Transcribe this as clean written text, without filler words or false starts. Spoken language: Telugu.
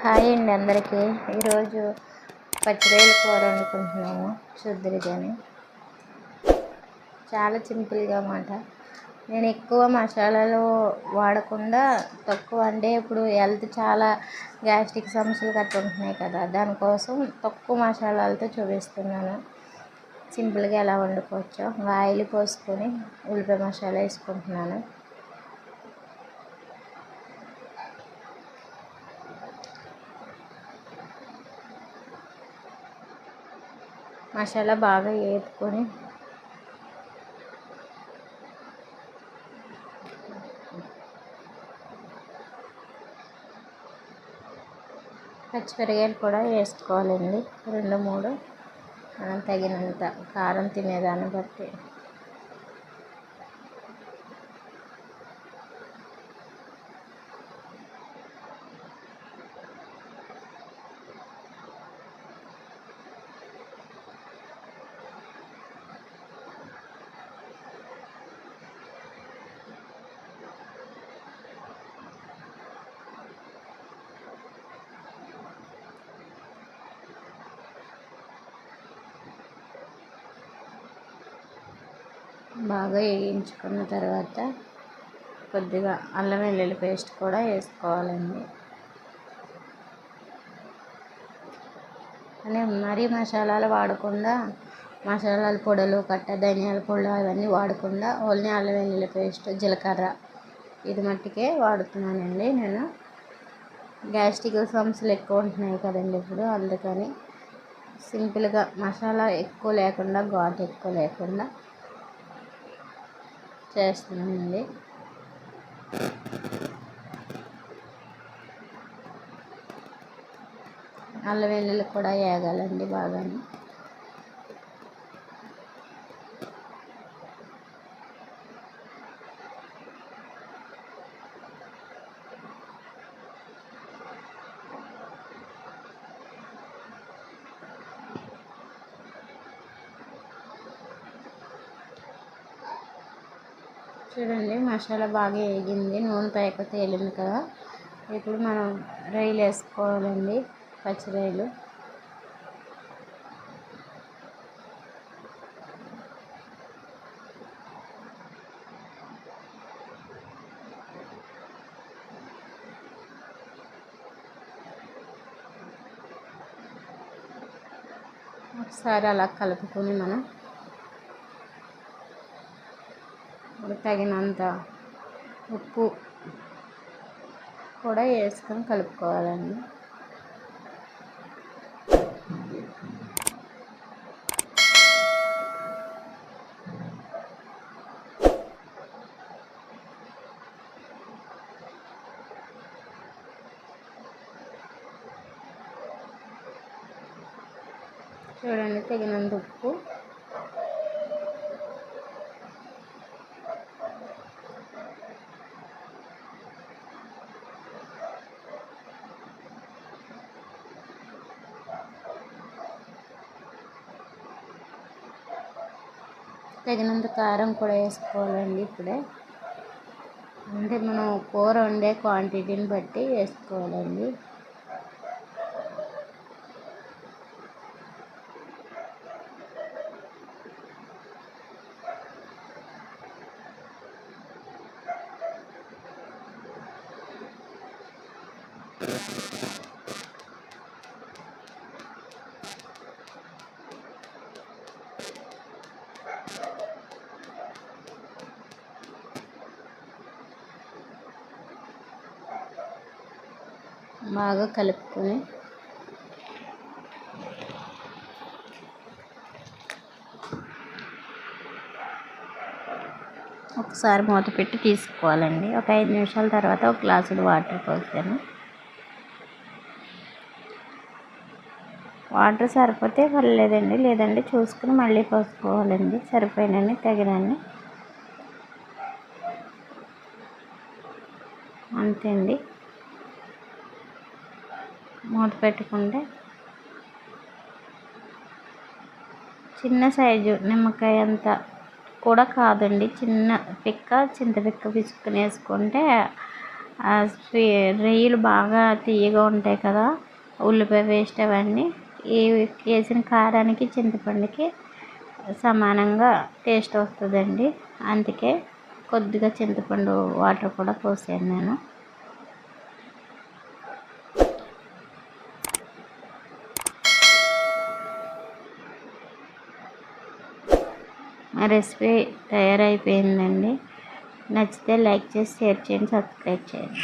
హాయ్ అండి అందరికీ. ఈరోజు పచ్చిరొయ్యల కూర వండుకుంటున్నాము. చూద్దురు కానీ చాలా సింపుల్గా అన్నమాట. నేను ఎక్కువ మసాలాలు వాడకుండా తక్కువ, అంటే ఇప్పుడు హెల్త్ చాలా గ్యాస్ట్రిక్ సమస్యలు గట్రా ఉంటున్నాయి కదా, దానికోసం తక్కువ మసాలాలతో చూపిస్తున్నాను. సింపుల్గా ఎలా వండుకోవచ్చో. ఆయిల్ పోసుకొని ఉల్లిపాయ మసాలా వేసుకుంటున్నాను. మసాలా బాగా వేపుకొని పచ్చిమిరపకాయలు కూడా వేసుకోవాలండి, 2-3 మనం తగినంత కారం తినేదాన్ని బట్టి. బాగా వేయించుకున్న తర్వాత కొద్దిగా అల్లం వెల్లుల్లి పేస్ట్ కూడా వేసుకోవాలండి. అంటే మరీ మసాలాలు వాడకుండా, మసాలాల పొడులు ధనియాల పొడులు అవన్నీ వాడకుండా ఓన్లీ అల్లం వెల్లుల్లి పేస్ట్, జీలకర్ర ఇది మట్టుకే వాడుతున్నానండి నేను. గ్యాస్ట్రిక్ సమస్యలు ఎక్కువ ఉంటున్నాయి కదండి ఇప్పుడు, అందుకని సింపుల్గా మసాలా ఎక్కువ లేకుండా, ఘాటు ఎక్కువ లేకుండా చేస్తున్నానండి. అల్లం వెల్లుల్లి కూడా వేగాలండి బాగా. చూడండి, మసాలా బాగా వేగింది, నూనె పైకి తేలింది కదా. ఇప్పుడు మనం రొయ్యలు వేసుకోవాలండి, పచ్చి రొయ్యలు. ఒకసారి అలా కలుపుకొని మనం తగినంత ఉప్పు కూడా వేసుకొని కలుపుకోవాలండి. చూడండి, తగినంత ఉప్పు, తగినంత కారం కూడా వేసుకోవాలండి. ఇప్పుడే అంటే మనం కూర వండే క్వాంటిటీని బట్టి వేసుకోవాలండి. బాగా కలుపుకొని ఒకసారి మూత పెట్టి తీసుకోవాలండి. ఒక 5 నిమిషాల తర్వాత ఒక గ్లాసుడు వాటర్ పోసాను. వాటర్ సరిపోతే పర్లేదండి, లేదంటే చూసుకుని మళ్ళీ పోసుకోవాలండి, సరిపోయినన్ని తగినన్ని. అంతే అండి. మూత పెట్టుకుంటే చిన్న సైజు నిమ్మకాయ అంత కూడా కాదండి, చిన్న పిక్క, చింతపిక్క పిసుక్కుని వేసుకుంటే ఆ రొయ్యలు బాగా తీయగా ఉంటాయి కదా, ఉల్లిపాయ పేస్ట్ అవన్నీ వేసిన కారానికి చింతపండుకి సమానంగా టేస్ట్ వస్తుందండి. అందుకే కొద్దిగా చింతపండు వాటర్ కూడా పోసాను నేను. మా రెసిపీ తయారైపోయిందండి. నచ్చితే లైక్ చేసి షేర్ చేయండి, సబ్స్క్రైబ్ చేయండి.